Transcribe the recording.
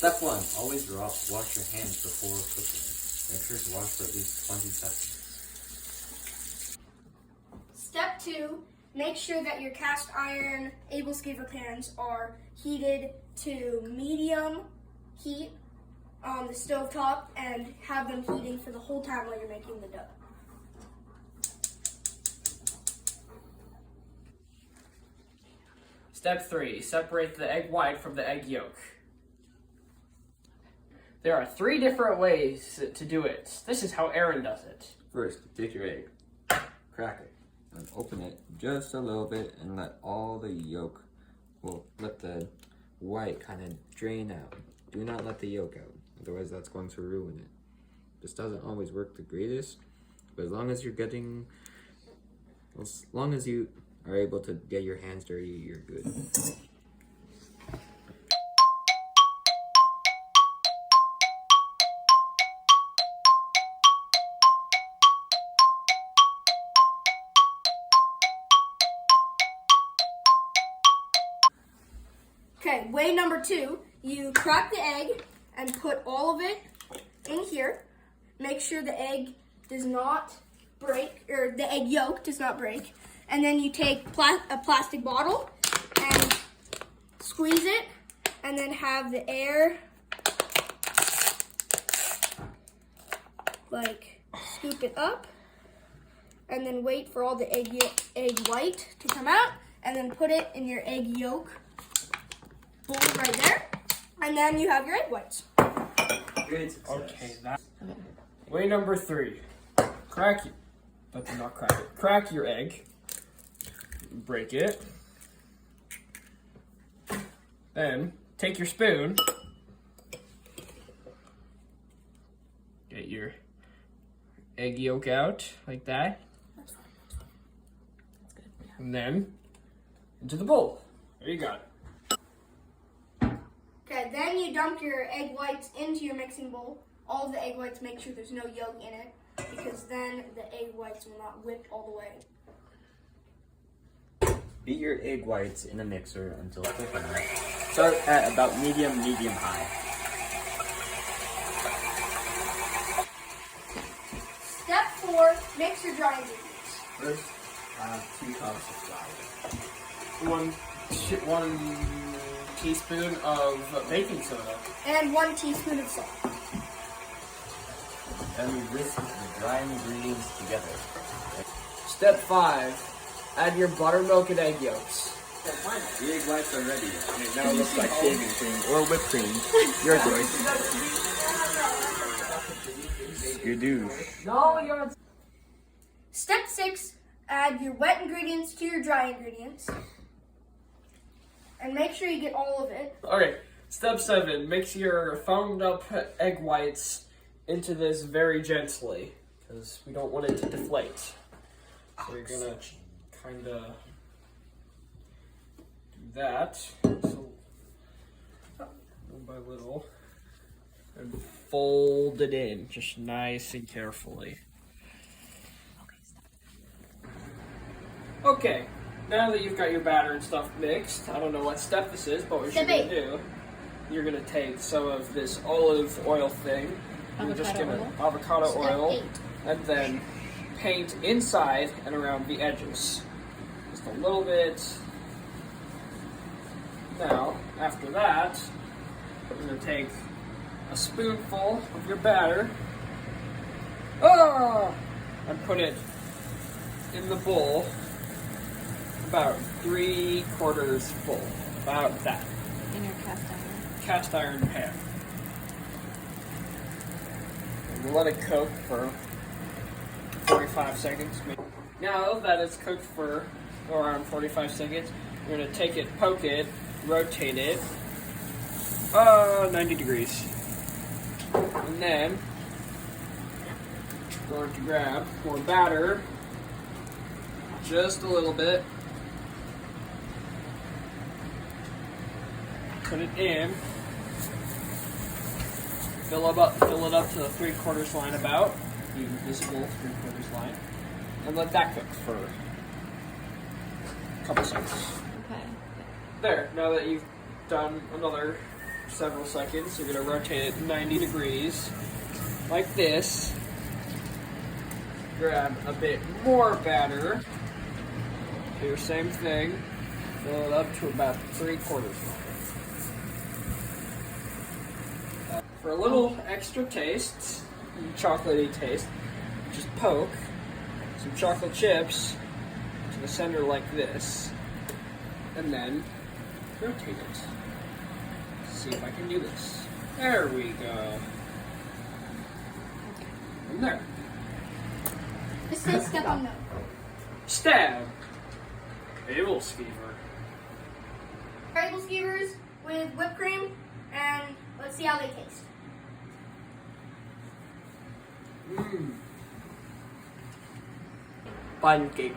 Step 1. Always wash your hands before cooking. Make sure to wash for at least 20 seconds. Step 2. Make sure that your cast iron Aebleskivers pans are heated to medium heat on the stovetop and have them heating for the whole time while you're making the dough. Step 3. Separate the egg white from the egg yolk. There are 3 different ways to do it. This is how Aaron does it. First, take your egg, crack it, and open it just a little bit and let all the yolk, let the white kind of drain out. Do not let the yolk out, otherwise that's going to ruin it. This doesn't always work the greatest, but as long as you are able to get your hands dirty, you're good. Okay, way number 2, you crack the egg and put all of it in here. Make sure the egg does not break, or the egg yolk does not break. And then you take a plastic bottle and squeeze it, and then have the air scoop it up, and then wait for all the egg white to come out, and then put it in your egg yolk bowl right there, and then you have your egg whites. Great success. Okay, way number 3. Crack your egg. Break it. Then take your spoon. Get your egg yolk out like that. That's good. Yeah. And then into the bowl. There you got it. Okay, then you dump your egg whites into your mixing bowl. All of the egg whites, make sure there's no yolk in it, because then the egg whites will not whip all the way. Beat your egg whites in a mixer until thick enough. Start at about medium-high. Step 4, mix your dry ingredients. First, 2 cups of flour. 1 teaspoon of baking soda. And 1 teaspoon of salt. Then we whisk the dry ingredients together. Step 5, add your buttermilk and egg yolks. The egg whites are ready. And it now looks like shaving cream or whipped cream. Your choice. Skadoosh. No, you're. Step 6, add your wet ingredients to your dry ingredients. And make sure you get all of it. Okay, step 7, mix your foamed up egg whites into this very gently, because we don't want it to deflate. So you're gonna kind of do that, so little by little, and fold it in, just nice and carefully. Okay, now that you've got your batter and stuff mixed, I don't know what step this is, but what you're gonna do, you're gonna take some of this olive oil thing, avocado oil, and then paint inside and around the edges. Just a little bit. Now, after that, you're gonna take a spoonful of your batter, and put it in the bowl. About 3/4 full, about that. In your Cast iron pan. And we'll let it cook for 45 seconds. Now that it's cooked for around 45 seconds, you're gonna take it, poke it, rotate it, 90 degrees. And then, we're going to grab more batter, just a little bit. Put it in, fill it up to the 3/4 line about, the visible 3/4 line, and let that cook for a couple seconds. Okay. There, now that you've done another several seconds. You're going to rotate it 90 degrees, like this. Grab a bit more batter. Do your same thing. Fill it up to about 3/4 full. For a little extra taste, chocolatey taste, just poke some chocolate chips to the center like this, and then rotate it. See if I can do this. There we go. And there. This says step on no. Stab. Aebleskivers. Aebleskivers with whipped cream, and let's see how they taste. Pancake.